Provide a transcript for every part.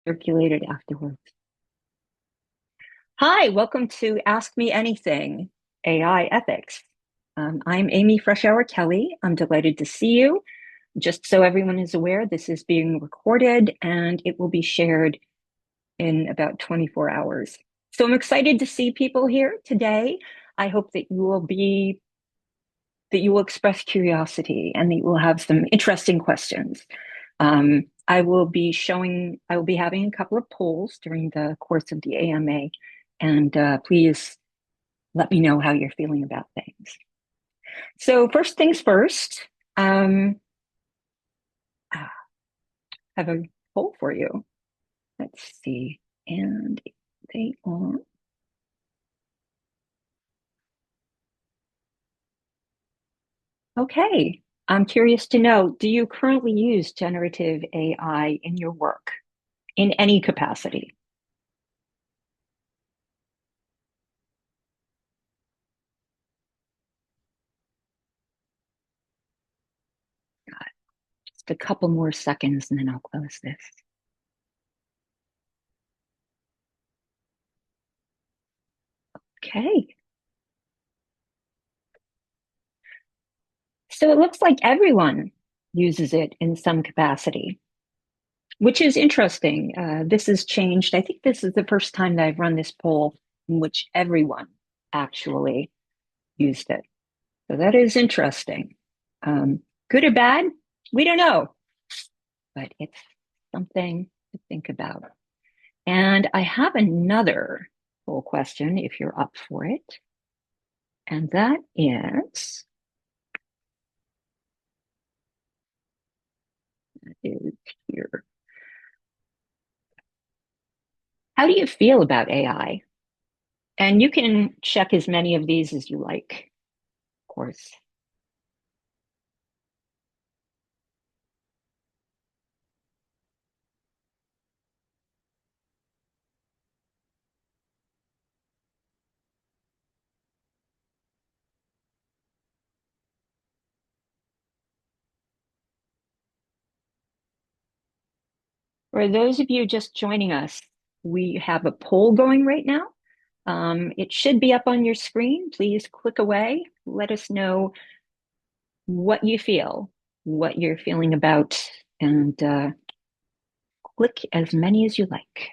circulated afterwards. Hi, welcome to Ask Me Anything, AI Ethics. I'm Amy Freshour Kelly. I'm delighted to see you. Just so everyone is aware, this is being recorded and it will be shared in about 24 hours. So I'm excited to see people here today. I hope that you will express curiosity and that you will have some interesting questions. I will be having a couple of polls during the course of the AMA, and please let me know how you're feeling about things. So first things first, I have a poll for you. Let's see, and they are okay. I'm curious to know, do you currently use generative AI in your work in any capacity? Just a couple more seconds and then I'll close this. Okay. So it looks like everyone uses it in some capacity, which is interesting. This has changed. I think this is the first time that I've run this poll in which everyone actually used it. So that is interesting. Good or bad? We don't know, but it's something to think about. And I have another poll question if you're up for it. And that is here. How do you feel about AI? And you can check as many of these as you like, of course. For those of you just joining us, we have a poll going right now. It should be up on your screen. Please click away. Let us know what you feel, what you're feeling about, and click as many as you like.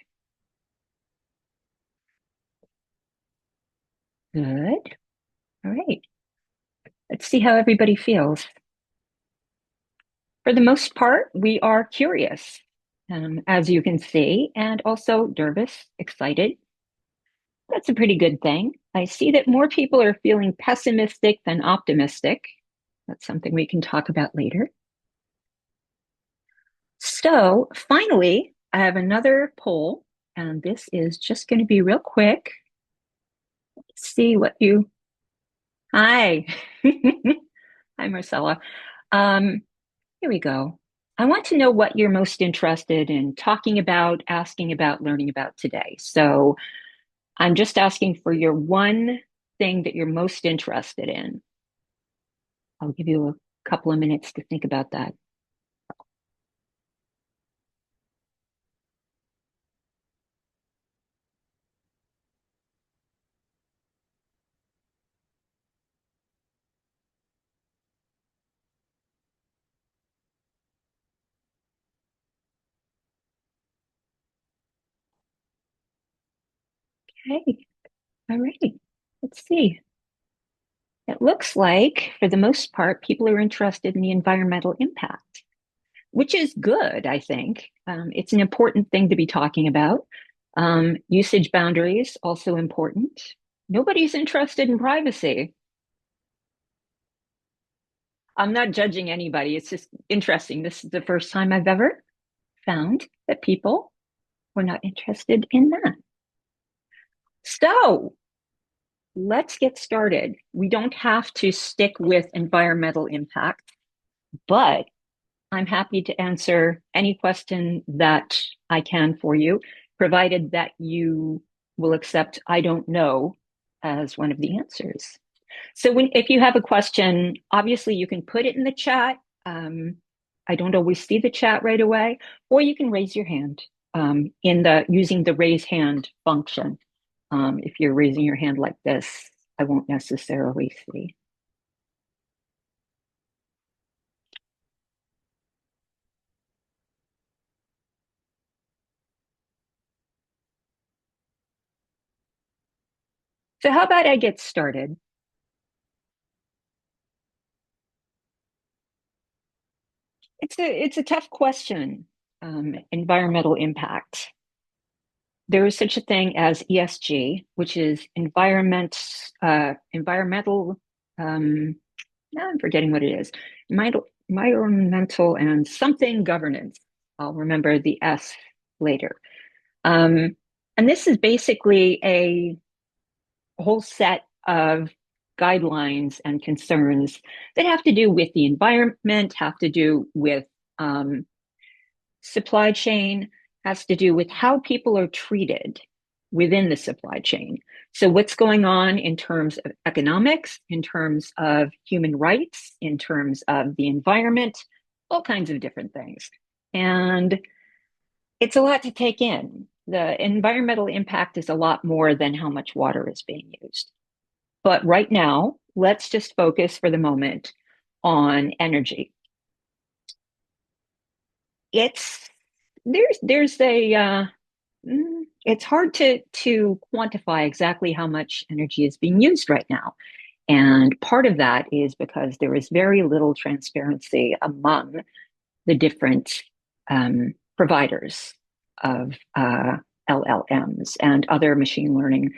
Good. All right. Let's see how everybody feels. For the most part, we are curious, as you can see, and also nervous, excited. That's a pretty good thing. I see that more people are feeling pessimistic than optimistic. That's something we can talk about later. So finally, I have another poll, and this is just going to be real quick. Let's see what you. Hi. Hi, Marcella. Um, Here we go. I want to know what you're most interested in talking about, asking about, learning about today. So I'm just asking for your one thing that you're most interested in. I'll give you a couple of minutes to think about that. Okay. All right. Let's see. It looks like, for the most part, people are interested in the environmental impact, which is good, I think. It's an important thing to be talking about. Usage boundaries, also important. Nobody's interested in privacy. I'm not judging anybody. It's just interesting. This is the first time I've ever found that people were not interested in that. So let's get started. We don't have to stick with environmental impact, but I'm happy to answer any question that I can for you, provided that you will accept I don't know as one of the answers. So if you have a question, obviously you can put it in the chat. I don't always see the chat right away, or you can raise your hand. in the using the raise hand function. If you're raising your hand like this, I won't necessarily see. So how about I get started? It's a tough question. Environmental impact. There is such a thing as ESG, which is environmental. Um, Now I'm forgetting what it is. Environmental and something governance. I'll remember the S later. Um, and this is basically a whole set of guidelines and concerns that have to do with the environment, have to do with um, supply chain, has to do with how people are treated within the supply chain. So, what's going on in terms of economics, in terms of human rights, in terms of the environment, all kinds of different things. And it's a lot to take in. The environmental impact is a lot more than how much water is being used. But right now, let's just focus for the moment on energy. It's there's a it's hard to quantify exactly how much energy is being used right now. And part of that is because there is very little transparency among the different providers of LLMs and other machine learning,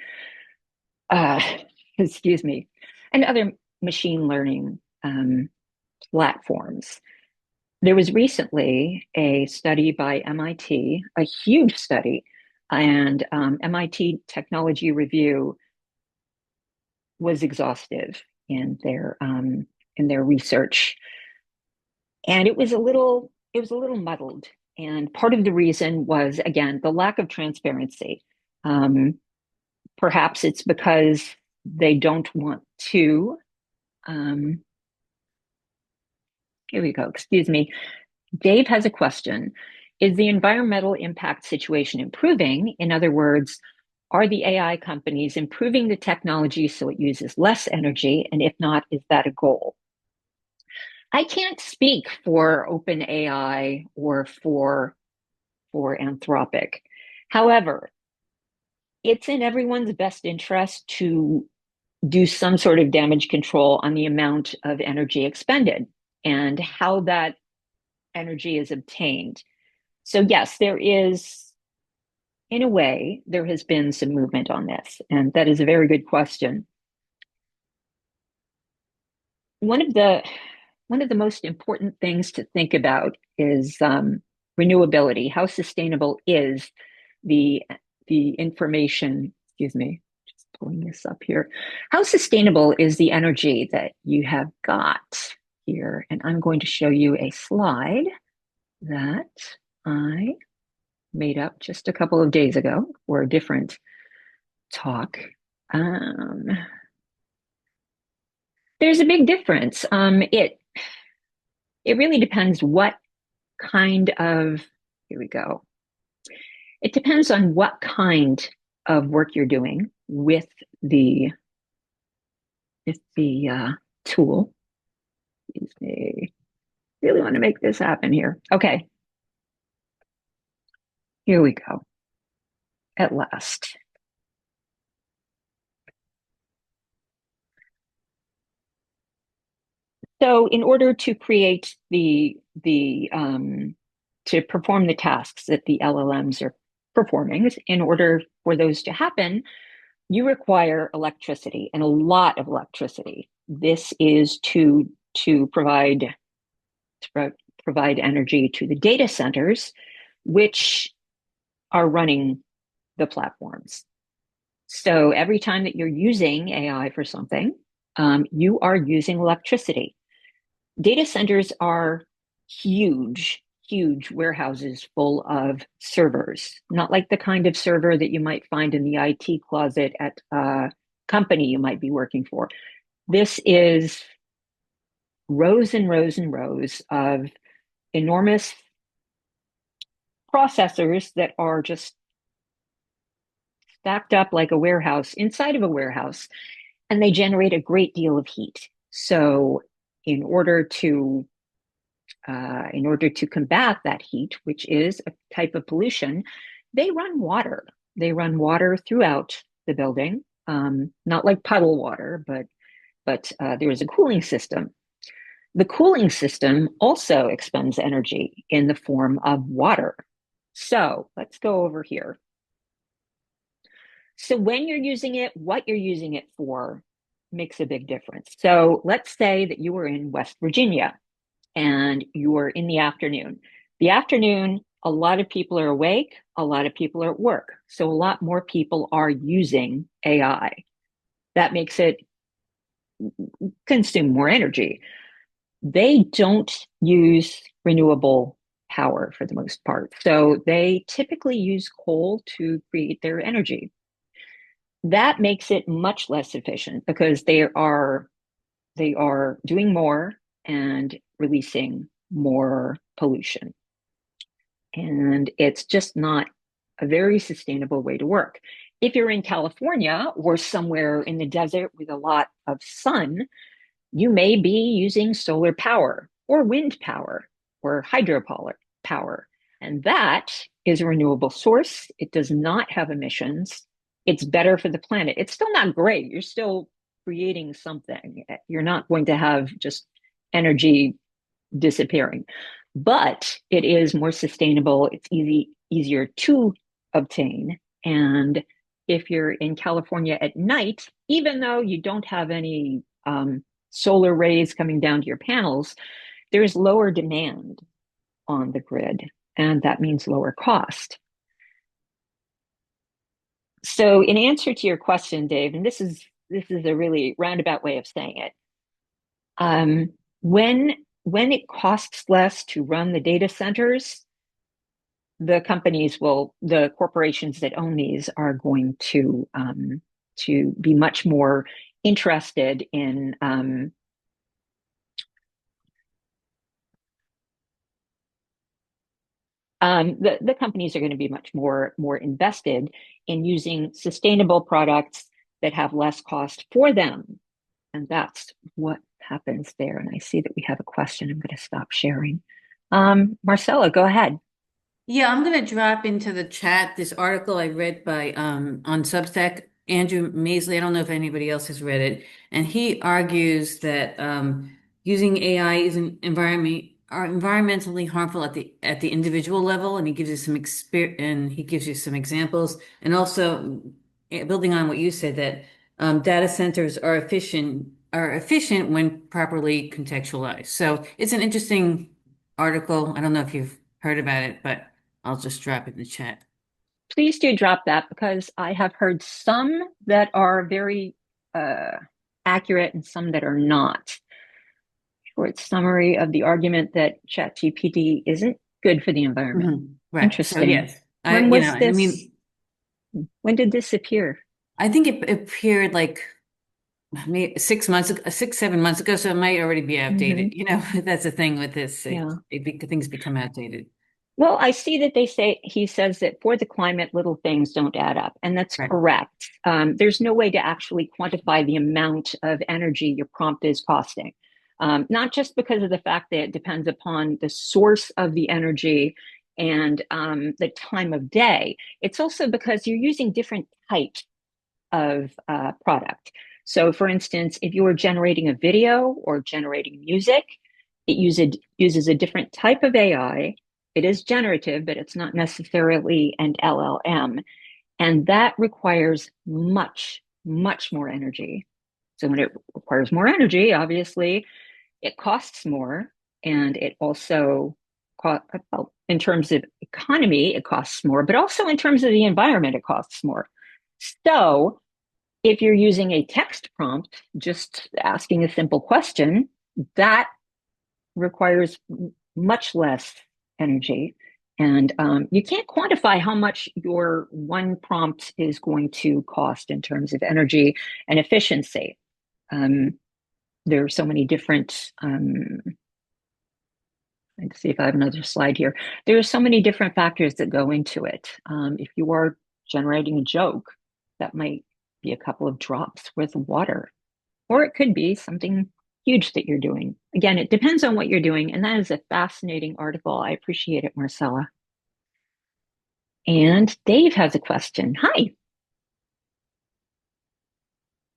uh, excuse me, and other machine learning platforms. There was recently a study by MIT, a huge study, and MIT Technology Review was exhaustive in their research, and it was a little muddled. And part of the reason was again the lack of transparency. Um, Perhaps it's because they don't want to. Um, Here we go. Excuse me. Dave has a question. Is the environmental impact situation improving? In other words, are the AI companies improving the technology so it uses less energy? And if not, is that a goal? I can't speak for OpenAI or for Anthropic. However, it's in everyone's best interest to do some sort of damage control on the amount of energy expended and how that energy is obtained. So yes, there is, in a way, there has been some movement on this, and that is a very good question. One of the one of the most important things to think about is renewability. How sustainable is the the information? Excuse me, just pulling this up here. How sustainable is the energy that you have got here? And I'm going to show you a slide that I made up just a couple of days ago for a different talk. Um, there's a big difference. It really depends what kind of, here we go. It depends on what kind of work you're doing the with the tool. They really want to make this happen here. Okay, here we go. At last. So in order to create the to perform the tasks that the LLMs are performing, in order for those to happen, you require electricity and a lot of electricity. This is to provide energy to the data centers, which are running the platforms. So every time that you're using AI for something, you are using electricity. Data centers are huge, huge warehouses full of servers, not like the kind of server that you might find in the IT closet at a company you might be working for. This is rows and rows and rows of enormous processors that are just stacked up like a warehouse inside of a warehouse, and they generate a great deal of heat. So, in order to in order to combat that heat, which is a type of pollution, they run water. They run water throughout the building, not like puddle water, but there is a cooling system. The cooling system also expends energy in the form of water. So let's go over here. So when you're using it, what you're using it for makes a big difference. So let's say that you were in West Virginia and you were in the afternoon. The afternoon, a lot of people are awake, a lot of people are at work. So a lot more people are using AI. That makes it consume more energy. They don't use renewable power for the most part. So they typically use coal to create their energy. That makes it much less efficient because they are doing more and releasing more pollution. And it's just not a very sustainable way to work. If you're in California or somewhere in the desert with a lot of sun, you may be using solar power or wind power or hydropower power. And that is a renewable source. It does not have emissions. It's better for the planet. It's still not great. You're still creating something. You're not going to have just energy disappearing, but it is more sustainable. It's easier to obtain. And if you're in California at night, even though you don't have any solar rays coming down to your panels, there is lower demand on the grid, and that means lower cost. So, in answer to your question, Dave, and this is a really roundabout way of saying it, um, when when it costs less to run the data centers, the corporations that own these are going to be much more interested in the companies are going to be much more invested in using sustainable products that have less cost for them. And that's what happens there. And I see that we have a question. I'm going to stop sharing. Marcella, go ahead. Yeah, I'm gonna drop into the chat this article I read by on Substack, Andrew Maisley. I don't know if anybody else has read it, and he argues that using AI isn't are environmentally harmful at the individual level, and he gives you some examples, and also building on what you said that data centers are efficient when properly contextualized. So it's an interesting article. I don't know if you've heard about it, but I'll just drop it in the chat. Please do drop that because I have heard some that are very uh, accurate and some that are not. Short summary of the argument that ChatGPT isn't good for the environment. Right. So Interesting. yes, When was I this? mean, When did this appear? I think it appeared like maybe 6 months ago, 7 months ago, so it might already be Hmm. outdated. That's the thing with this. Yeah. Things become outdated. Well, I see that he says that for the climate, little things don't add up. And that's Right. correct. There's no way to actually quantify the amount of energy your prompt is costing. Not just because of the fact that it depends upon the source of the energy and the time of day. It's also because you're using different types of product. So, for instance, if you were generating a video or generating music, uses a different type of AI. It is generative, but it's not necessarily an LLM. And that requires much, much more energy. So, when it requires more energy, obviously, it costs more. And it also, well, in terms of economy, it costs more, but also in terms of the environment, it costs more. So, if you're using a text prompt, just asking a simple question, that requires much less energy. And you can't quantify how much your one prompt is going to cost in terms of energy and efficiency. Um, there are so many different Let's see if I have another slide here. There are so many different factors that go into it. If you are generating a joke, that might be a couple of drops worth of water, or it could be something huge that you're doing. Again, it depends on what you're doing, and that is a fascinating article. I appreciate it, Marcella. And Dave has a question. Hi.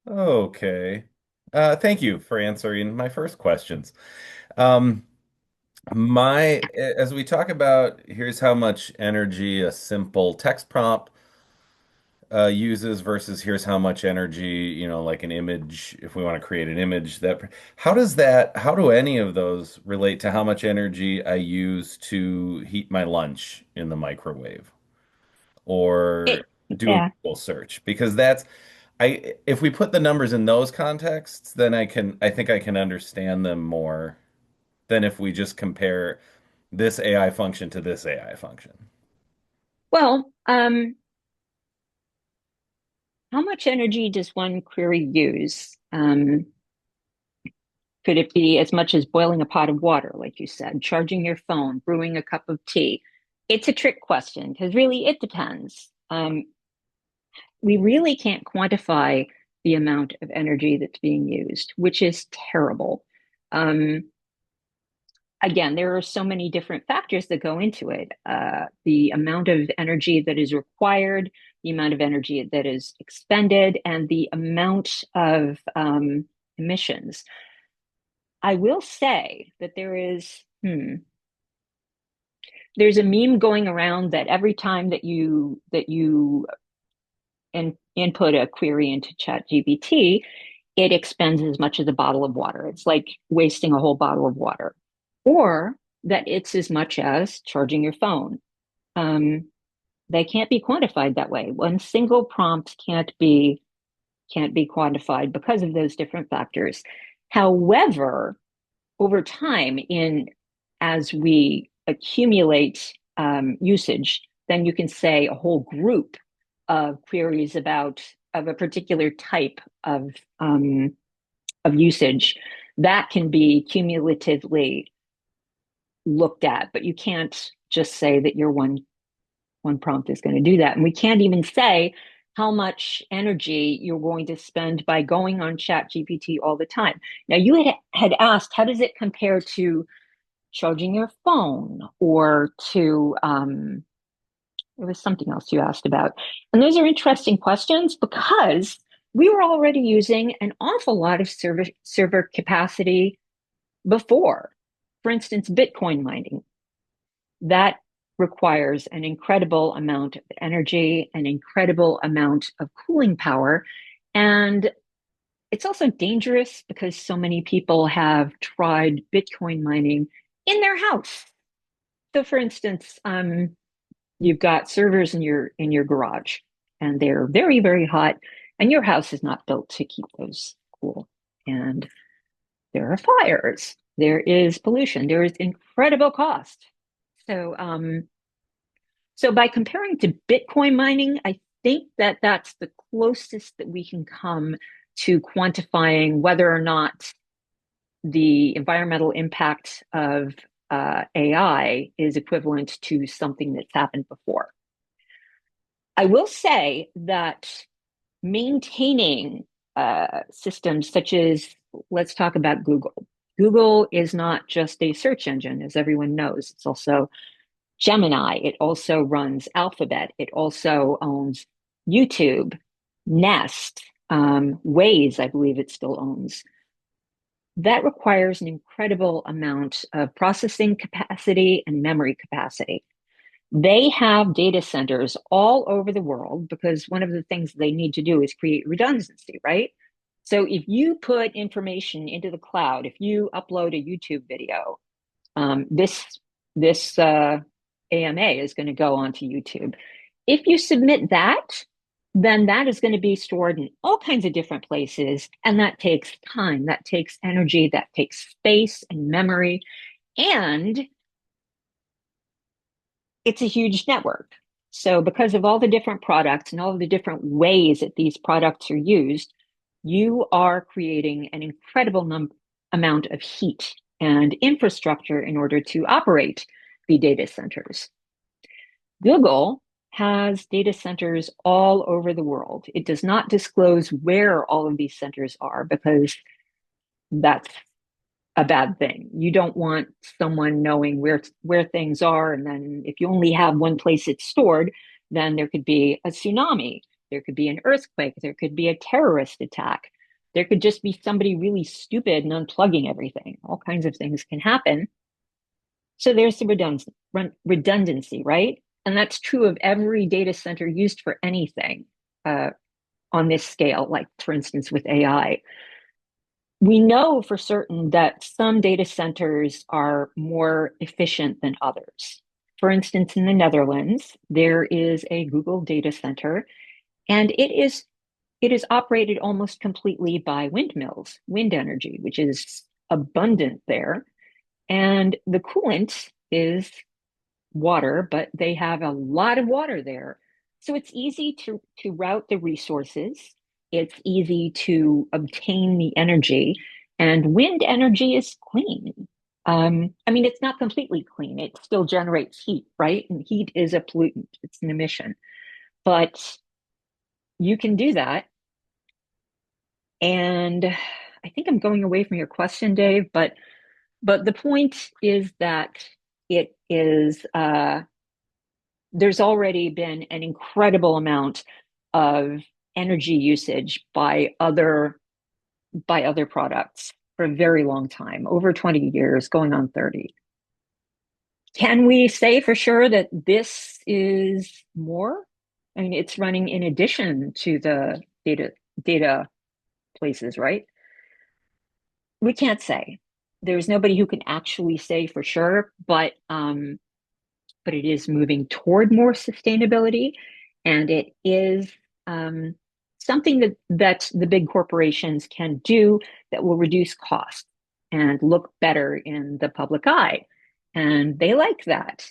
Okay. Thank you for answering my first questions. Um, as we talk about, here's how much energy a simple text prompt uses versus here's how much energy, like an image, if we want to create an image how do any of those relate to how much energy I use to heat my lunch in the microwave or It, do a yeah. Google search? Because if we put the numbers in those contexts, then I think I can understand them more than if we just compare this AI function to this AI function. Well, how much energy does one query use? Could it be as much as boiling a pot of water, like you said, charging your phone, brewing a cup of tea? It's a trick question because really it depends. We really can't quantify the amount of energy that's being used, which is terrible. Um, again, there are so many different factors that go into it. The amount of energy that is required, the amount of energy that is expended, and the amount of emissions. I will say that there's a meme going around that every time that you input a query into ChatGPT, it expends as much as a bottle of water. It's like wasting a whole bottle of water, or that it's as much as charging your phone. Um, they can't be quantified that way. One single prompt can't be quantified because of those different factors. However, over time, in as we accumulate usage, then you can say a whole group of queries about of a particular type of usage that can be cumulatively looked at, but you can't just say that your one prompt is going to do that. And we can't even say how much energy you're going to spend by going on Chat GPT all the time. Now, you had asked, how does it compare to charging your phone or to, there was something else you asked about. And those are interesting questions because we were already using an awful lot of server capacity before. For instance, Bitcoin mining. That requires an incredible amount of energy, an incredible amount of cooling power. And it's also dangerous because so many people have tried Bitcoin mining in their house. So for instance, you've got servers in your garage and they're very, very hot, and your house is not built to keep those cool. And there are fires, there is pollution, there is incredible cost. So so by comparing to Bitcoin mining, I think that that's the closest that we can come to quantifying whether or not the environmental impact of AI is equivalent to something that's happened before. I will say that maintaining systems such as, let's talk about Google. Google is not just a search engine, as everyone knows. It's also Gemini. It also runs Alphabet. It also owns YouTube, Nest, Waze, I believe it still owns. That requires an incredible amount of processing capacity and memory capacity. They have data centers all over the world because one of the things they need to do is create redundancy, right? So if you put information into the cloud, if you upload a YouTube video, this AMA is going to go onto YouTube. If you submit that, then that is going to be stored in all kinds of different places, and that takes time, that takes energy, that takes space and memory, and it's a huge network. So, because of all the different products and all the different ways that these products are used, you are creating an incredible amount of heat. and infrastructure in order to operate the data centers. Google has data centers all over the world. It does not disclose where all of these centers are because that's a bad thing. You don't want someone knowing where things are, and then if you only have one place it's stored, then there could be a tsunami, there could be an earthquake, there could be a terrorist attack, there could just be somebody really stupid and unplugging everything. All kinds of things can happen. So there's the redundancy, right? And that's true of every data center used for anything uh, on this scale, like for instance with AI. We know for certain that some data centers are more efficient than others. For instance, in the Netherlands, there is a Google data center, and it is operated almost completely by windmills, wind energy, which is abundant there. And the coolant is water, but they have a lot of water there. So it's easy to route the resources. It's easy to obtain the energy, and wind energy is clean. I mean, it's not completely clean. It still generates heat, right? And heat is a pollutant. It's an emission, but you can do that. And I think I'm going away from your question, Dave, but the point is that it is there's already been an incredible amount of energy usage by other products for a very long time, over 20 years, going on 30. Can we say for sure that this is more? I mean, it's running in addition to the data places, right? We can't say. There's nobody who can actually say for sure, but it is moving toward more sustainability, and it is something that the big corporations can do that will reduce costs and look better in the public eye. And they like that,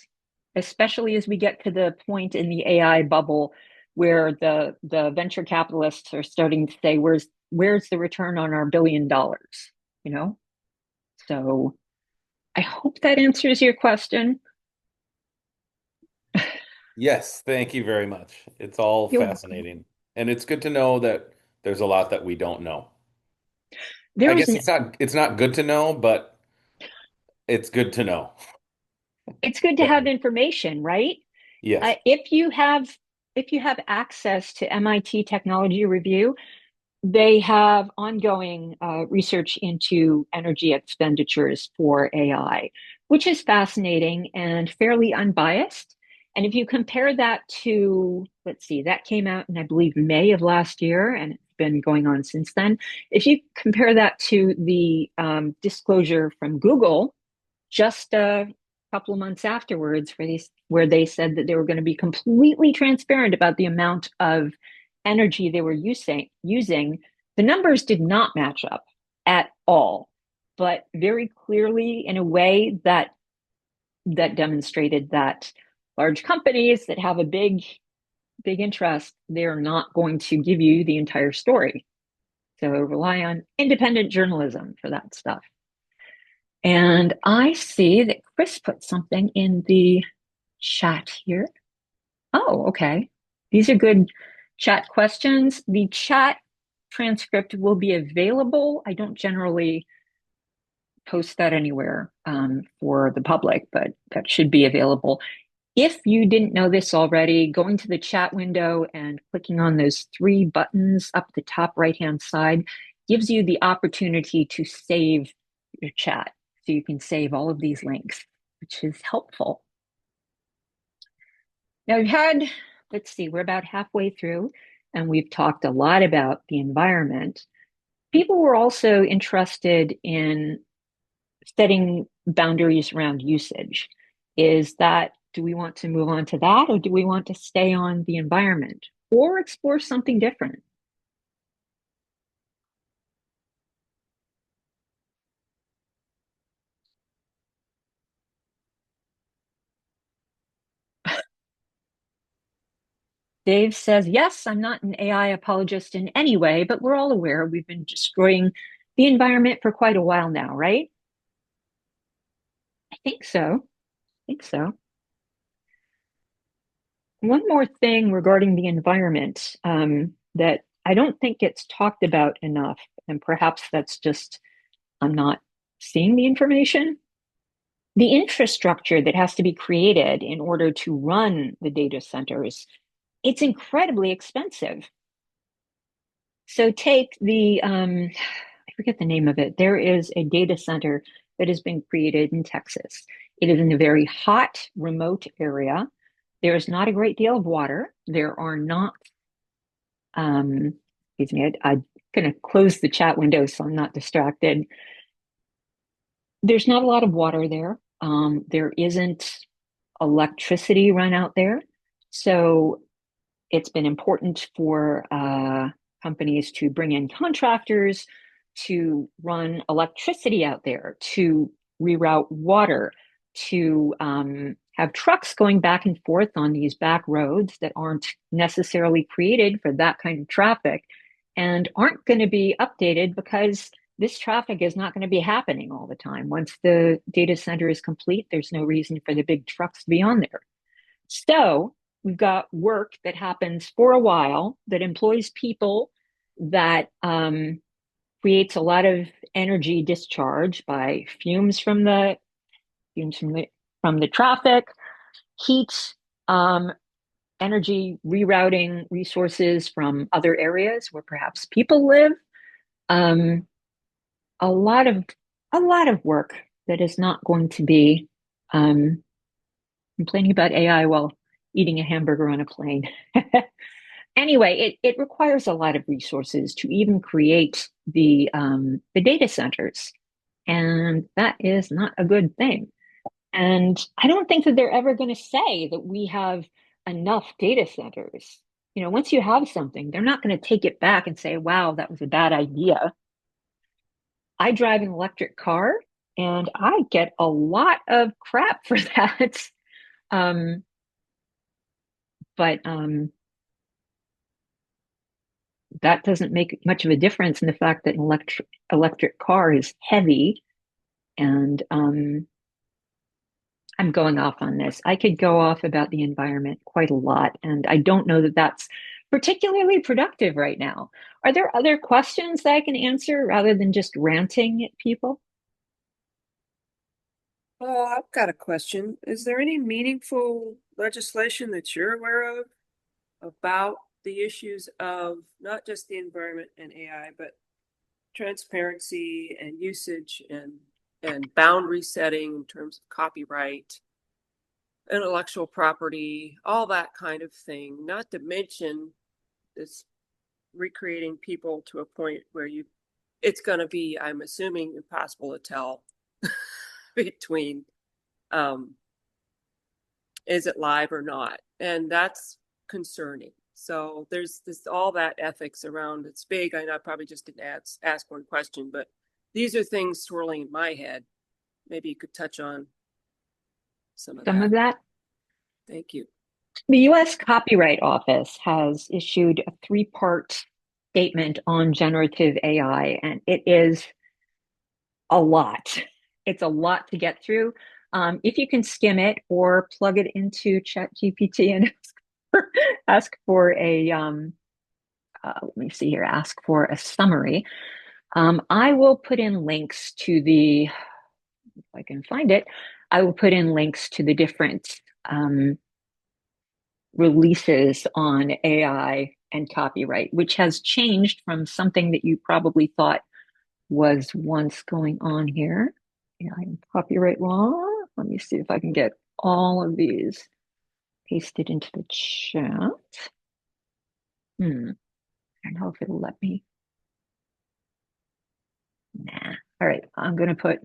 especially as we get to the point in the AI bubble where the venture capitalists are starting to say, where's the return on our $1 billion? You know? So I hope that answers your question. Yes, thank you very much. It's all You're welcome. fascinating. And it's good to know that there's a lot that we don't know. There I was guess an it's not good to know, but it's good to know. it's good to have information, right? Yes. If you have access to MIT Technology Review, they have ongoing research into energy expenditures for AI, which is fascinating and fairly unbiased. And if you compare that to, let's see, that came out in, I believe, May of last year, and it's been going on since then. If you compare that to the disclosure from Google just a couple of months afterwards, where they said that they were going to be completely transparent about the amount of energy they were using, the numbers did not match up at all, but very clearly in a way that demonstrated that large companies that have a big interest, they're not going to give you the entire story. So rely on independent journalism for that stuff. And I see that Chris put something in the chat here. Oh, okay. These are good chat questions. The chat transcript will be available. I don't generally post that anywhere for the public, but that should be available. If you didn't know this already, going to the chat window and clicking on those three buttons up the top right-hand side gives you the opportunity to save your chat. So you can save all of these links, which is helpful. Now let's see, we're about halfway through, and we've talked a lot about the environment. People were also interested in setting boundaries around usage. Do we want to move on to that, or do we want to stay on the environment or explore something different? Dave says, yes, I'm not an AI apologist in any way, but we're all aware we've been destroying the environment for quite a while now, right? think so. I think so. One more thing regarding the environment that I don't think gets talked about enough, and perhaps that's just I'm not seeing the information. The infrastructure that has to be created in order to run the data centers, it's incredibly expensive. So take I forget the name of it. There is a data center that has been created in Texas. It is in a very hot, remote area. There is not a great deal of water. There are not, um, excuse me, I'm going to close the chat window so I'm not distracted. There's not a lot of water there. There isn't electricity run out there. So it's been important for companies to bring in contractors to run electricity out there, to reroute water, to have trucks going back and forth on these back roads that aren't necessarily created for that kind of traffic and aren't going to be updated because this traffic is not going to be happening all the time. Once the data center is complete, there's no reason for the big trucks to be on there. So we've got work that happens for a while that employs people that creates a lot of energy discharge by fumes from the traffic, heat, um, energy rerouting resources from other areas where perhaps people live. Um, a lot of a lot of work that is not going to be um, complaining about AI while eating a hamburger on a plane. Anyway, it requires a lot of resources to even create the data centers, and that is not a good thing. And I don't think that they're ever going to say that we have enough data centers. You know, once you have something, they're not going to take it back and say, "Wow, that was a bad idea." I drive an electric car, and I get a lot of crap for that. Um, but that doesn't make much of a difference in the fact that an electric car is heavy. And I'm going off on this. I could go off about the environment quite a lot, and I don't know that that's particularly productive right now. Are there other questions that I can answer rather than just ranting at people? I've got a question. Is there any meaningful legislation that you're aware of about the issues of not just the environment and AI, but transparency and usage and boundary setting in terms of copyright, intellectual property, all that kind of thing, not to mention this recreating people to a point where it's going to be, I'm assuming, impossible to tell between um, is it live or not? And that's concerning. So there's this all that ethics around. It's big. I probably just didn't ask one question, but these are things swirling in my head. Maybe you could touch on some of Some that. of that. Thank you. The US Copyright Office has issued a three-part statement on generative AI, and it is a lot. It's a lot to get through. If you can skim it or plug it into ChatGPT and ask for a let me see here, ask for a summary. I will put in links to if I can find it, I will put in links to the different releases on AI and copyright, which has changed from something that you probably thought was once going on here. AI and copyright law. Let me see if I can get all of these pasted into the chat. I don't know if it'll let me. Nah. All right, I'm going to put,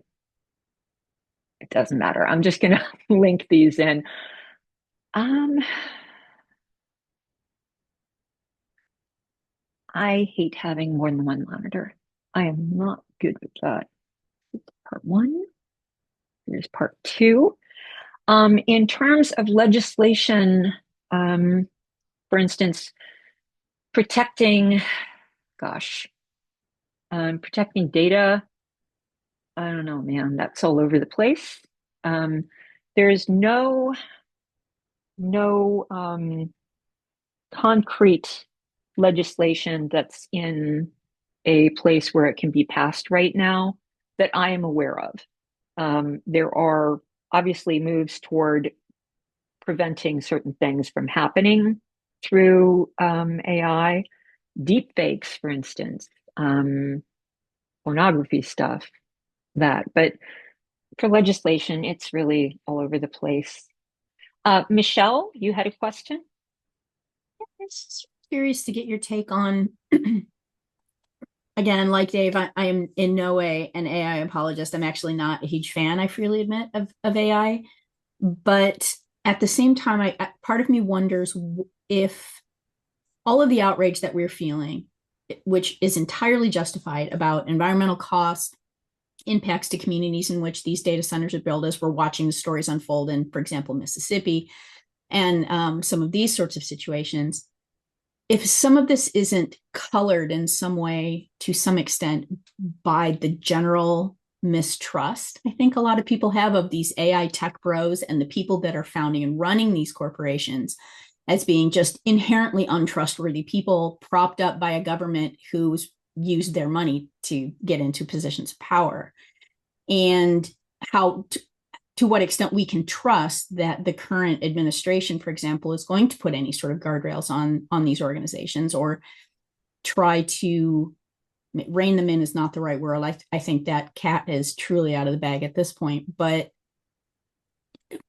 it doesn't matter. I'm just going to link these in. I hate having more than one monitor. I am not good with that. Part one. Here's part two. In terms of legislation, for instance, protecting, gosh, protecting data. I don't know, man. That's all over the place. Um, there's no concrete legislation that's in a place where it can be passed right now that I am aware of. There are obviously moves toward preventing certain things from happening through AI, deep fakes, for instance, pornography stuff, that. But for legislation, it's really all over the place. Michelle, you had a question? I'm just curious to get your take on, again, like Dave, I am in no way an AI apologist. I'm actually not a huge fan, I freely admit, of AI. But at the same time, part of me wonders if all of the outrage that we're feeling, which is entirely justified about environmental costs, impacts to communities in which these data centers are built, as we're watching the stories unfold in, for example, Mississippi, and some of these sorts of situations, if some of this isn't colored in some way to some extent by the general mistrust I think a lot of people have of these AI tech bros and the people that are founding and running these corporations as being just inherently untrustworthy people propped up by a government who's used their money to get into positions of power, and how to what extent we can trust that the current administration, for example, is going to put any sort of guardrails on these organizations or try to rein them in is not the right word. I think that cat is truly out of the bag at this point. But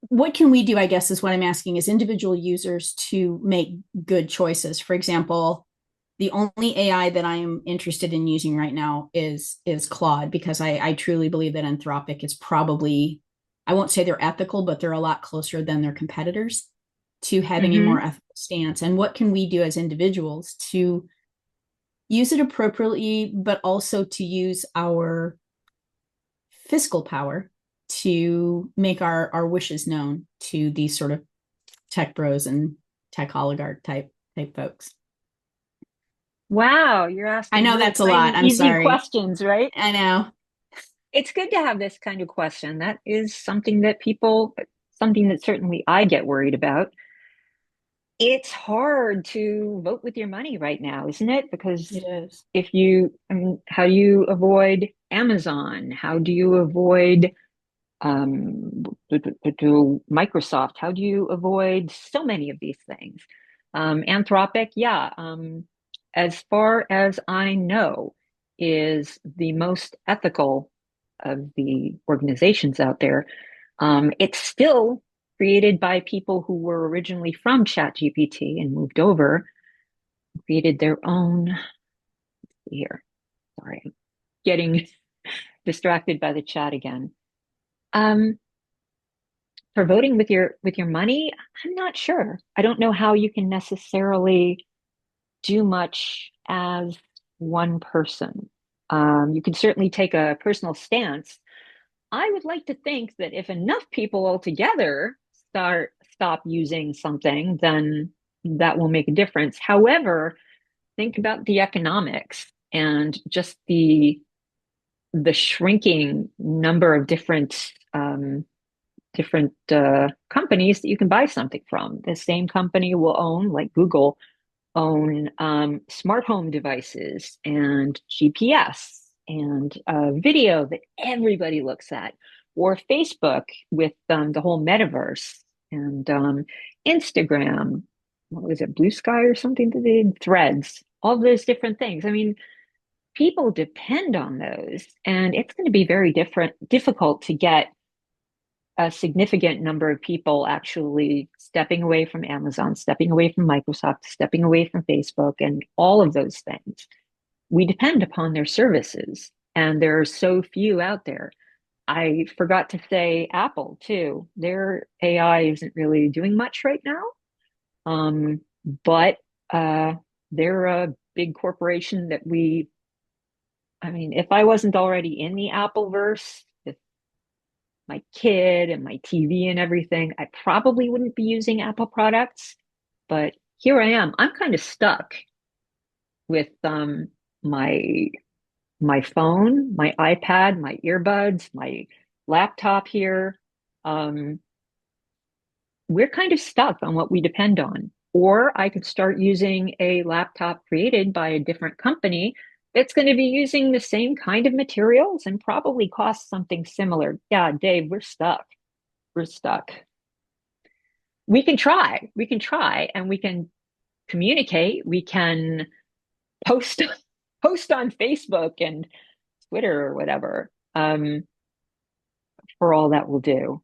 what can we do, I guess, is what I'm asking, as individual users to make good choices? For example, the only AI that I am interested in using right now is Claude, because I truly believe that Anthropic is probably, I won't say they're ethical, but they're a lot closer than their competitors to having a more ethical stance. And what can we do as individuals to use it appropriately, but also to use our fiscal power to make our wishes known to these sort of tech bros and tech oligarch type folks? Wow, you're asking I know really that's a tiny, lot. I'm easy sorry. questions, right? I know. It's good to have this kind of question. That is something that something that certainly I get worried about. It's hard to vote with your money right now, isn't it? Because It is. I mean, how do you avoid Amazon? How do you avoid Microsoft? How do you avoid so many of these things? Anthropic, yeah. As far as I know, is the most ethical of the organizations out there. It's still created by people who were originally from ChatGPT and moved over, created their own. Here, sorry, I'm getting distracted by the chat again. Um, for voting with your money, I'm not sure. I don't know how you can necessarily do much as one person. You can certainly take a personal stance. I would like to think that if enough people altogether stop using something, then that will make a difference. However, think about the economics and just the shrinking number of different companies that you can buy something from. The same company will own, like Google, own smart home devices and GPS and video that everybody looks at, or Facebook with the whole metaverse and Instagram. What was it, Blue Sky or something that they did? Threads, all those different things. I mean, people depend on those, and it's going to be very difficult to get a significant number of people actually stepping away from Amazon, stepping away from Microsoft, stepping away from Facebook, and all of those things. We depend upon their services, and there are so few out there. I forgot to say Apple too. Their AI isn't really doing much right now, but they're a big corporation that I mean, if I wasn't already in the Appleverse, my kid and my TV and everything, I probably wouldn't be using Apple products. But here I am. I'm kind of stuck with my my phone, my iPad, my earbuds, my laptop here. we're kind of stuck on what we depend on. Or I could start using a laptop created by a different company that's going to be using the same kind of materials and probably cost something similar. Yeah, Dave, we're stuck. We're stuck. We can try, and we can communicate. We can post post on Facebook and Twitter or whatever. For all that will do.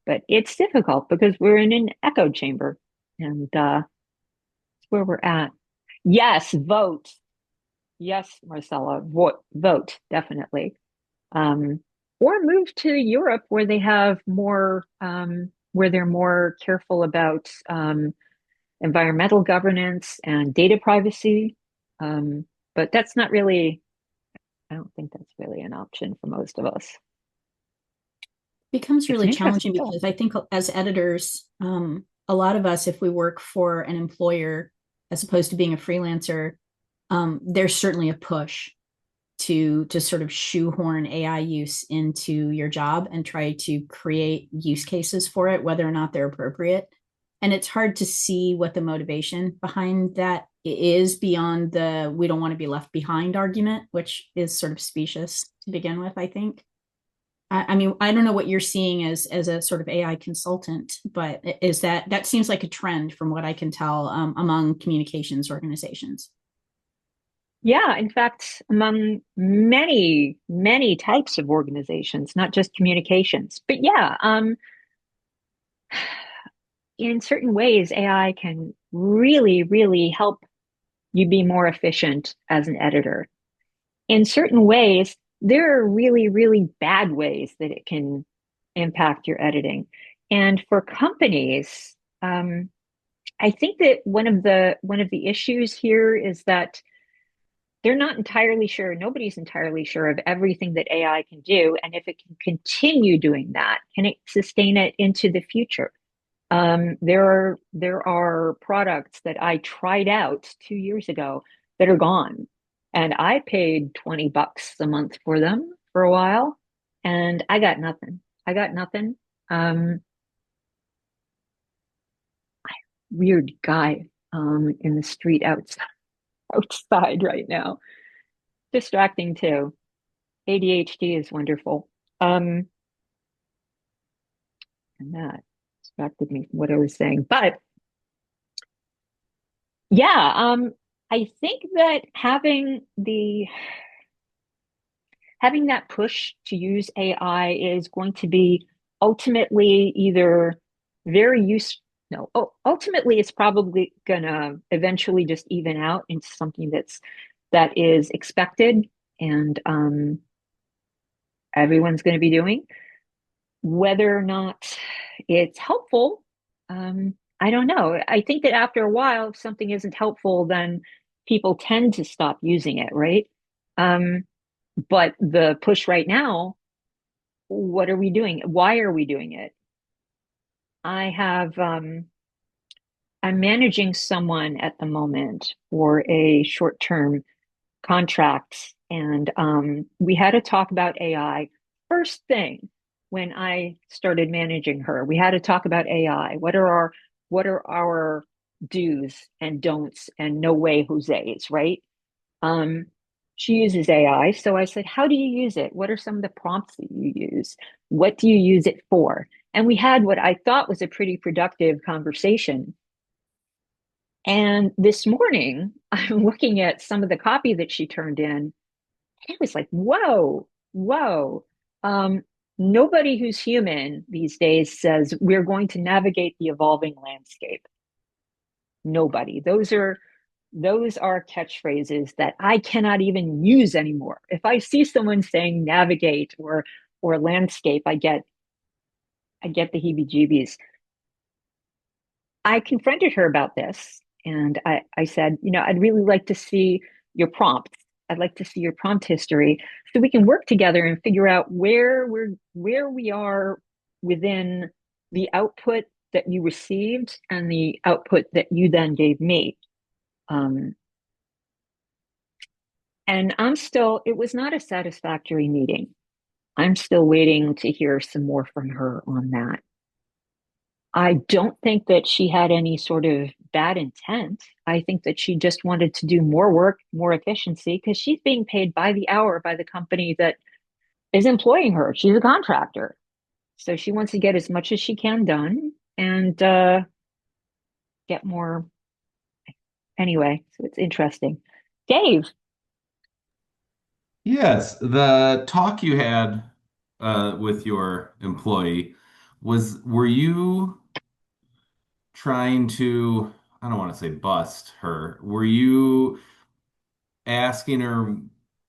But it's difficult because we're in an echo chamber, and that's where we're at. Yes, vote. Yes, Marcella, vote definitely. Or move to Europe where they have more, where they're more careful about environmental governance and data privacy. But that's not really, I don't think that's really an option for most of us. Becomes It's really an challenging interesting thought. because I think as editors, a lot of us, if we work for an employer as opposed to being a freelancer, there's certainly a push to sort of shoehorn AI use into your job and try to create use cases for it, whether or not they're appropriate. And it's hard to see what the motivation behind that is beyond the we don't want to be left behind argument, which is sort of specious to begin with, I think. I mean, I don't know what you're seeing as a sort of AI consultant, but is that seems like a trend from what I can tell among communications organizations. Yeah, in fact, among many, many types of organizations, not just communications. But yeah, in certain ways, AI can really, really help you be more efficient as an editor. In certain ways, there are really, really bad ways that it can impact your editing. And for companies, I think that one of the issues here is that they're not entirely sure, nobody's entirely sure of everything that AI can do. And if it can continue doing that, can it sustain it into the future? There are products that I tried out 2 years ago that are gone. And I paid $20 a month for them for a while, and I got nothing. I got nothing. Um, Weird guy in the street outside right now. Distracting too. ADHD is wonderful. And that distracted me from what I was saying. But yeah, I think that having that push to use AI is going to be ultimately either very useful. No, ultimately it's probably gonna eventually just even out into something that is expected and everyone's going to be doing. Whether or not it's helpful, I don't know. I think that after a while, if something isn't helpful, then people tend to stop using it, right? Um, but the push right now, what are we doing? Why are we doing it? I have, I'm managing someone at the moment for a short-term contract, and we had to talk about AI first thing when I started managing her. We had to talk about AI. What are our do's and don'ts and no way Jose's, right? Um, she uses AI. So I said, how do you use it? What are some of the prompts that you use? What do you use it for? And we had what I thought was a pretty productive conversation. And this morning, I'm looking at some of the copy that she turned in. It was like, whoa, whoa. Um, Nobody who's human these days says we're going to navigate the evolving landscape. Nobody. Those are catchphrases that I cannot even use anymore. If I see someone saying navigate or landscape, I get the heebie-jeebies. I confronted her about this, and I said, I'd really like to see your prompts. I'd like to see your prompt history so we can work together and figure out where we are within the output that you received and the output that you then gave me. Um, and it was not a satisfactory meeting. I'm still waiting to hear some more from her on that. I don't think that she had any sort of bad intent. I think that she just wanted to do more work, more efficiency, because she's being paid by the hour by the company that is employing her. She's a contractor. So she wants to get as much as she can done and get more. Anyway, so it's interesting. Dave, Yes, the talk you had with your employee were you trying to, I don't want to say bust her. Were you asking her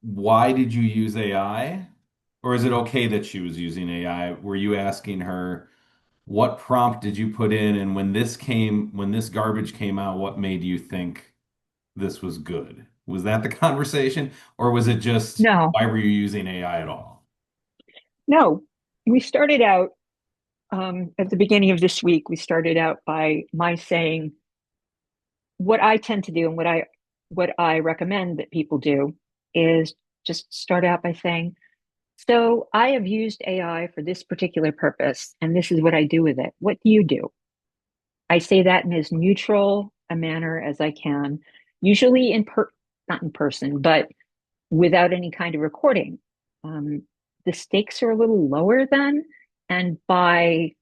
why did you use AI? Or is it okay that she was using AI? Were you asking her what prompt did you put in and when this garbage came out, what made you think this was good? Was that the conversation? Or was it just no, why were you using AI at all? no. We started out at the beginning of this week. We started out by my saying what I tend to do and what I recommend that people do is just start out by saying, so I have used AI for this particular purpose, and this is what I do with it. What do you do? I say that in as neutral a manner as I can, usually not in person, but without any kind of recording. Um, the stakes are a little lower then, and by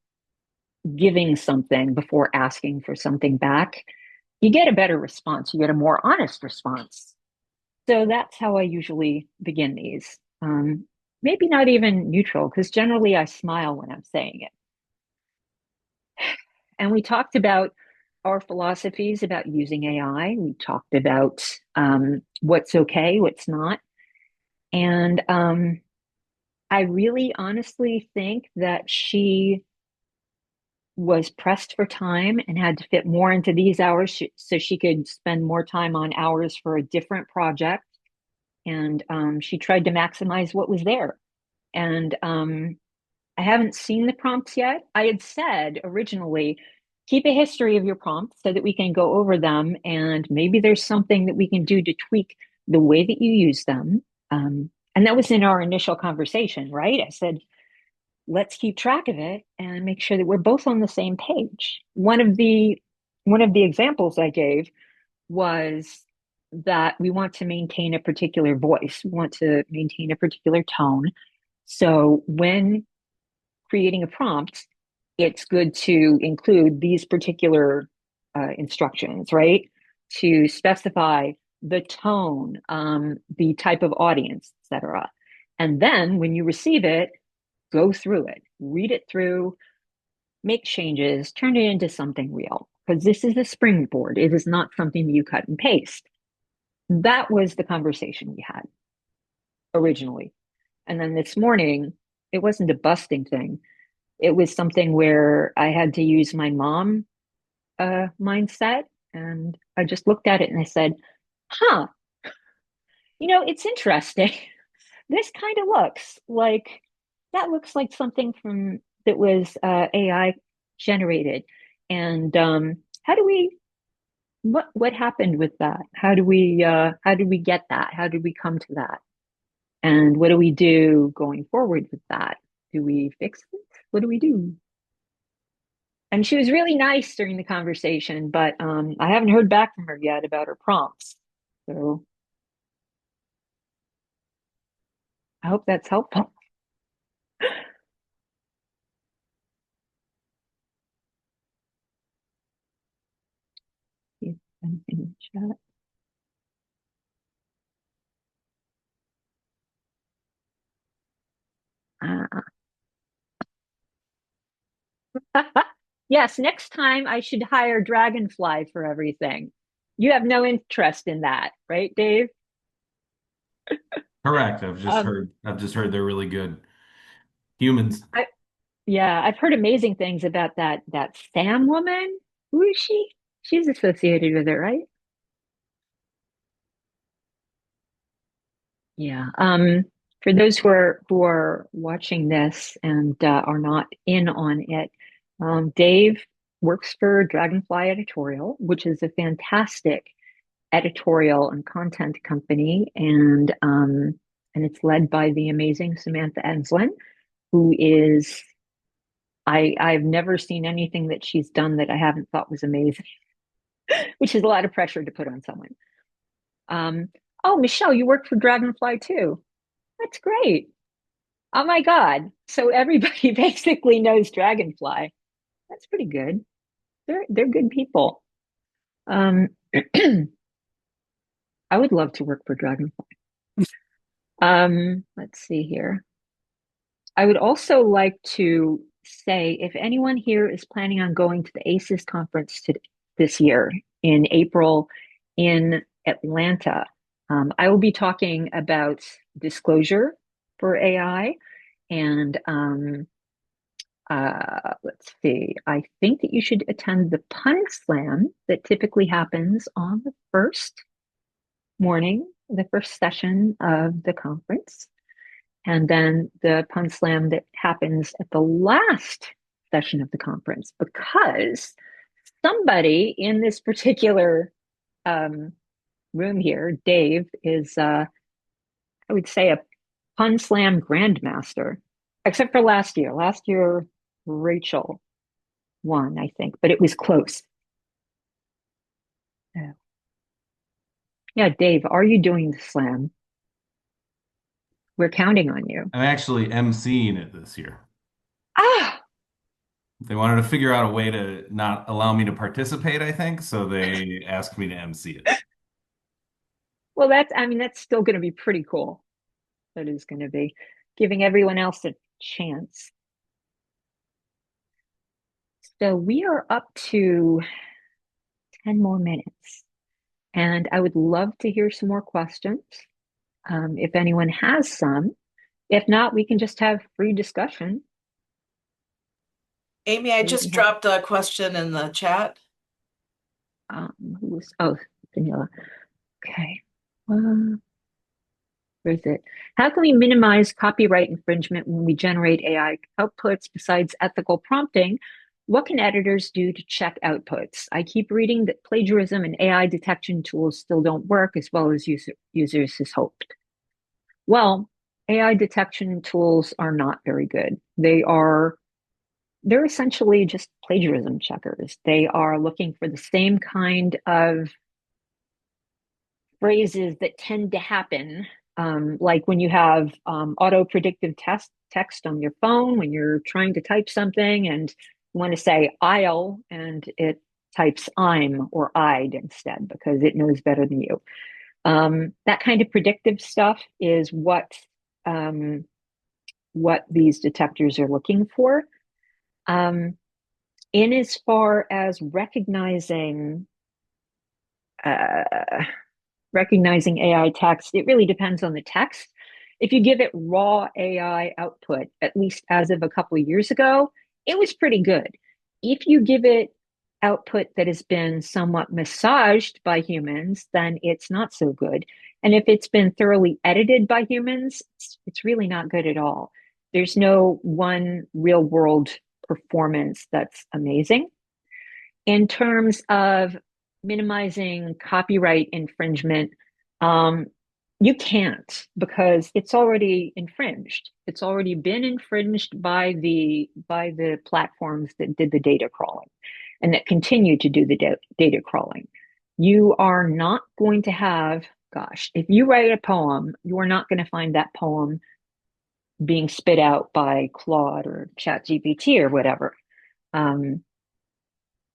giving something before asking for something back, you get a better response. You get a more honest response. So that's how I usually begin these. Maybe not even neutral, because generally I smile when I'm saying it. And we talked about our philosophies about using AI. We talked about what's okay, what's not. And I really honestly think that she was pressed for time and had to fit more into these hours so she could spend more time on hours for a different project. And she tried to maximize what was there. And I haven't seen the prompts yet. I had said originally, keep a history of your prompts so that we can go over them and maybe there's something that we can do to tweak the way that you use them. And that was in our initial conversation, right? I said, let's keep track of it and make sure that we're both on the same page. One of the examples I gave was that we want to maintain a particular voice, we want to maintain a particular tone. So when creating a prompt, it's good to include these particular instructions, right? To specify the tone, the type of audience, etc. And then when you receive it, go through it, read it through, make changes, turn it into something real. Because this is a springboard. It is not something you cut and paste. That was the conversation we had originally. And then this morning, it wasn't a busting thing. It was something where I had to use my mom mindset. And I just looked at it and I said, huh, it's interesting. This kind of looks like something from that was AI generated. And how do we what happened with that? How did we get that? How did we come to that? And what do we do going forward with that? Do we fix it? What do we do? And she was really nice during the conversation, but I haven't heard back from her yet about her prompts. So I hope that's helpful. In the chat. Uh, yes, next time I should hire Dragonfly for everything. You have no interest in that, right, Dave? Correct. Um, I've just heard they're really good humans. I, yeah, I've heard amazing things about that Sam woman. Who is she? She's associated with it, right? Yeah. For those who are watching this and are not in on it, Dave works for Dragonfly Editorial, which is a fantastic editorial and content company. And and it's led by the amazing Samantha Enslin, who is, I've never seen anything that she's done that I haven't thought was amazing, which is a lot of pressure to put on someone. Oh, Michelle, you work for Dragonfly too. That's great. Oh my God. So everybody basically knows Dragonfly. That's pretty good. They're good people. Um, I would love to work for Dragonfly. Let's see here. I would also like to say if anyone here is planning on going to the ACES conference this year in April in Atlanta, I will be talking about disclosure for AI. And let's see, I think that you should attend the Pun Slam that typically happens on the first morning, the first session of the conference. And then the Pun Slam that happens at the last session of the conference, because somebody in this particular room here, Dave, is, I would say, a Pun Slam grandmaster, except for last year. Last year, Rachel won, I think, but it was close. Yeah, Dave, are you doing the slam? We're counting on you. I'm actually emceeing it this year. Ah, They wanted to figure out a way to not allow me to participate, I think, so they asked me to MC it. well, that's still going to be pretty cool. That is going to be giving everyone else a chance. So we are up to 10 more minutes, and I would love to hear some more questions. If anyone has some. If not, we can just have free discussion. Amy, I just dropped a question in the chat. Daniela. Okay. Where is it? How can we minimize copyright infringement when we generate AI outputs besides ethical prompting? What can editors do to check outputs? I keep reading that plagiarism and AI detection tools still don't work as well as users has hoped. Well, AI detection tools are not very good. They're essentially just plagiarism checkers. They are looking for the same kind of phrases that tend to happen, like when you have auto predictive text on your phone, when you're trying to type something and you want to say I'll, and it types I'm or I'd instead because it knows better than you. That kind of predictive stuff is what these detectors are looking for. In as far as recognizing AI text, it really depends on the text. If you give it raw AI output, at least as of a couple of years ago, it was pretty good. If you give it output that has been somewhat massaged by humans, then it's not so good. And if it's been thoroughly edited by humans, it's really not good at all. There's no one real world performance that's amazing. In terms of minimizing copyright infringement, you can't because it's already infringed. It's already been infringed by the platforms that did the data crawling and that continue to do the data crawling. You are not going to have, gosh, if you write a poem, you are not going to find that poem being spit out by Claude or ChatGPT or whatever.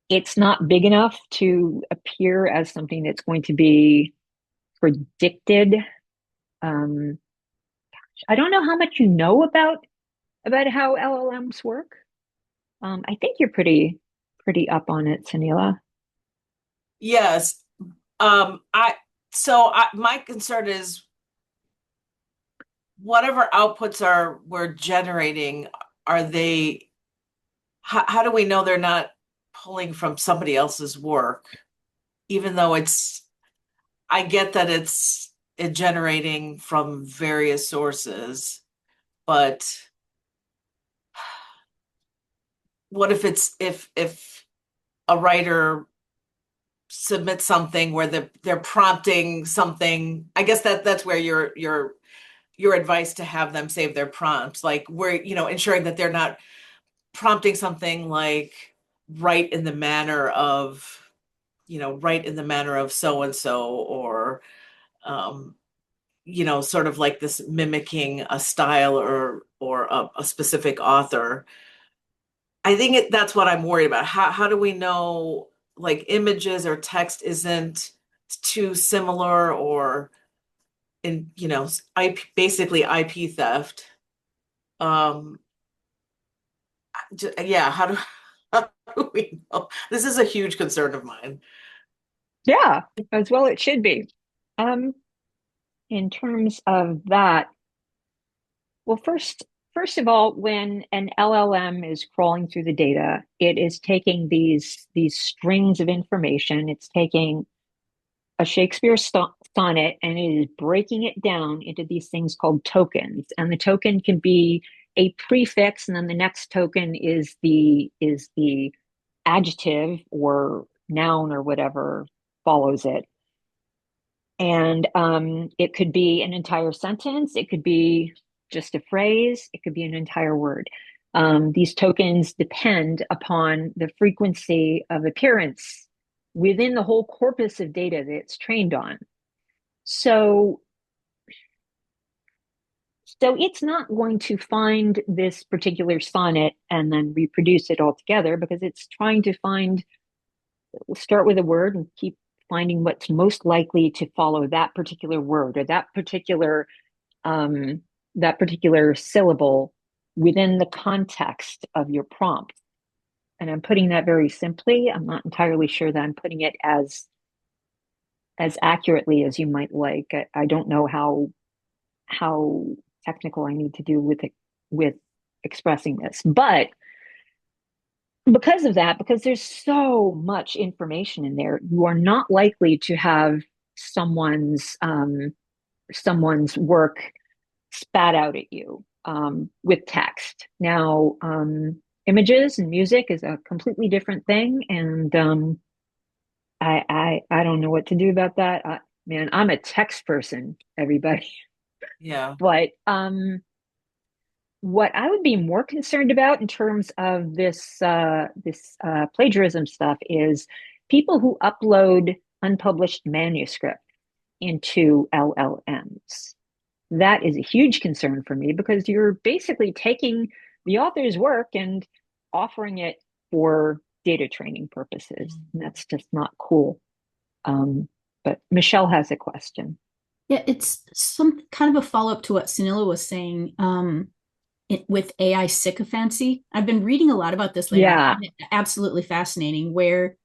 It's not big enough to appear as something that's going to be predicted. I don't know how much you know about how LLMs work. I think you're pretty up on it, Sunila. Yes. My concern is whatever outputs we're generating, are they, how do we know they're not pulling from somebody else's work? Even though I get that it's generating from various sources, but what if if a writer submits something where they're prompting something? I guess that's where your your advice to have them save their prompts, like where, ensuring that they're not prompting something like write in the manner of, write in the manner of so and so, or um, sort of like this mimicking a style or a specific author. I think that's what I'm worried about. How do we know like images or text isn't too similar, or in, IP, basically IP theft? Um, yeah, how do we know? This is a huge concern of mine. Yeah, as well it should be. Um, in terms of that, well, first of all, when an LLM is crawling through the data, it is taking these strings of information. It's taking a Shakespeare sonnet and it is breaking it down into these things called tokens. And the token can be a prefix, and then the next token is the adjective or noun or whatever follows it. And it could be an entire sentence, it could be just a phrase, it could be an entire word. These tokens depend upon the frequency of appearance within the whole corpus of data that it's trained on. So, so it's not going to find this particular sonnet and then reproduce it all together, because it's trying to start with a word and keep finding what's most likely to follow that particular word or um, that particular syllable within the context of your prompt. And I'm putting that very simply. I'm not entirely sure that I'm putting it as accurately as you might like. I don't know how technical I need to do with expressing this, but because of that, because there's so much information in there, you are not likely to have someone's someone's work spat out at you with text. Now, images and music is a completely different thing, and I don't know what to do about that. Man, I'm a text person, everybody, Yeah. but what I would be more concerned about in terms of this plagiarism stuff is people who upload unpublished manuscript into LLMs. That is a huge concern for me, because you're basically taking the author's work and offering it for data training purposes. And that's just not cool. But Michelle has a question. Yeah, it's some kind of a follow-up to what Sunila was saying. With AI sycophancy. I've been reading a lot about this lately. I Yeah. find it absolutely fascinating, where,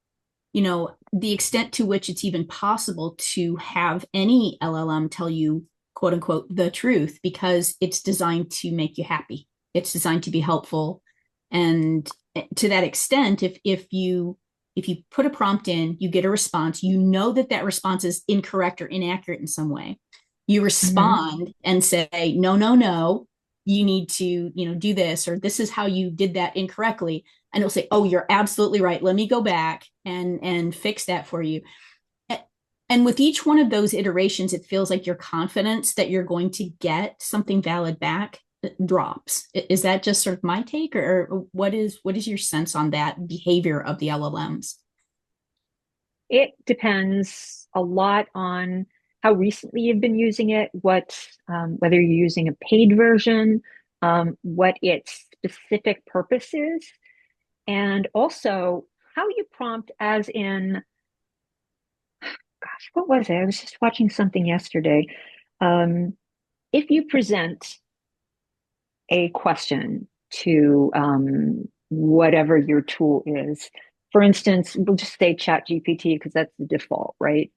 the extent to which it's even possible to have any LLM tell you, quote unquote, the truth, because it's designed to make you happy. It's designed to be helpful. And to that extent, if you put a prompt in, you get a response, you know that that response is incorrect or inaccurate in some way. You Mhm. respond and say, no, no, no, you need to, do this, or this is how you did that incorrectly. And it'll say, oh, you're absolutely right. Let me go back and fix that for you. And with each one of those iterations, it feels like your confidence that you're going to get something valid back drops. Is that just sort of my take, or what is your sense on that behavior of the LLMs? It depends a lot on how recently you've been using it, whether you're using a paid version, what its specific purpose is, and also how you prompt, as in, gosh, what was it? I was just watching something yesterday. Um, if you present a question to whatever your tool is, for instance, we'll just say Chat GPT because that's the default, right?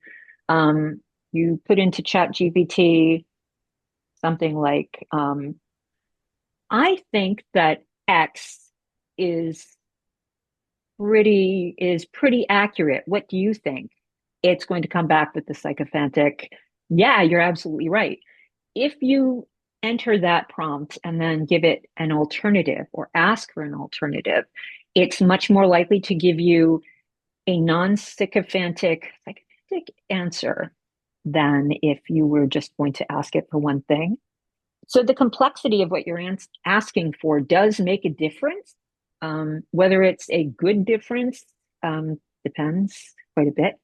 You put into Chat GPT something like, I think that X is pretty accurate. What do you think? It's going to come back with the sycophantic, yeah, you're absolutely right. If you enter that prompt and then give it an alternative or ask for an alternative, it's much more likely to give you a non-sycophantic answer than if you were just going to ask it for one thing. So the complexity of what you're asking for does make a difference. Whether it's a good difference depends quite a bit.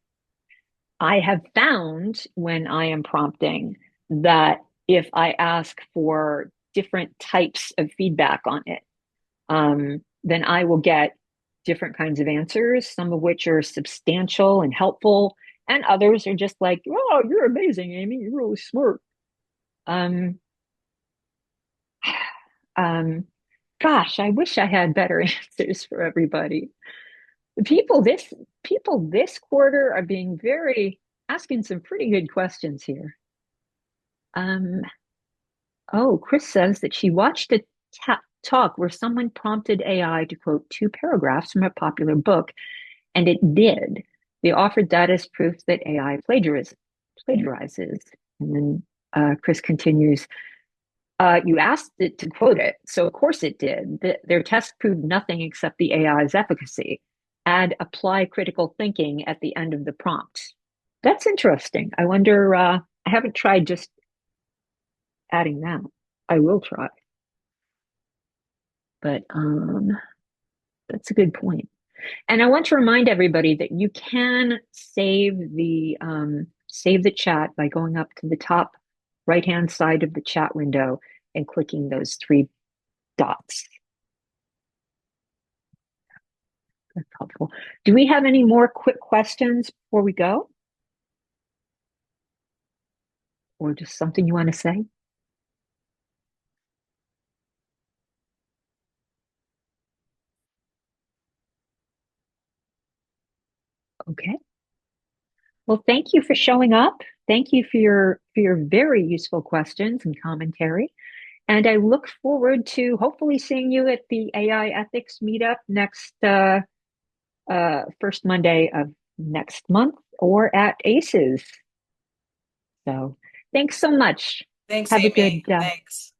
I have found when I am prompting that if I ask for different types of feedback on it, then I will get different kinds of answers, some of which are substantial and helpful, and others are just like, "Oh, you're amazing, Amy. You're really smart." Um, um, Gosh, I wish I had better answers for everybody. The people this quarter are being very asking some pretty good questions here. Um, oh, Chris says that she watched a talk where someone prompted AI to quote two paragraphs from a popular book, and it did. They offered that as proof that AI plagiarizes. And then Chris continues, you asked it to quote it, so of course it did. Their test proved nothing except the AI's efficacy. Add apply critical thinking at the end of the prompt. That's interesting. I wonder, I haven't tried just adding that. I will try, but that's a good point. And I want to remind everybody that you can save the chat by going up to the top right-hand side of the chat window and clicking those three dots. That's helpful. Do we have any more quick questions before we go? Or just something you want to say? Okay. Well, thank you for showing up. Thank you for your very useful questions and commentary. And I look forward to hopefully seeing you at the AI ethics meetup next first Monday of next month or at ACES. So thanks so much. Thanks, Have a Amy. good Thanks.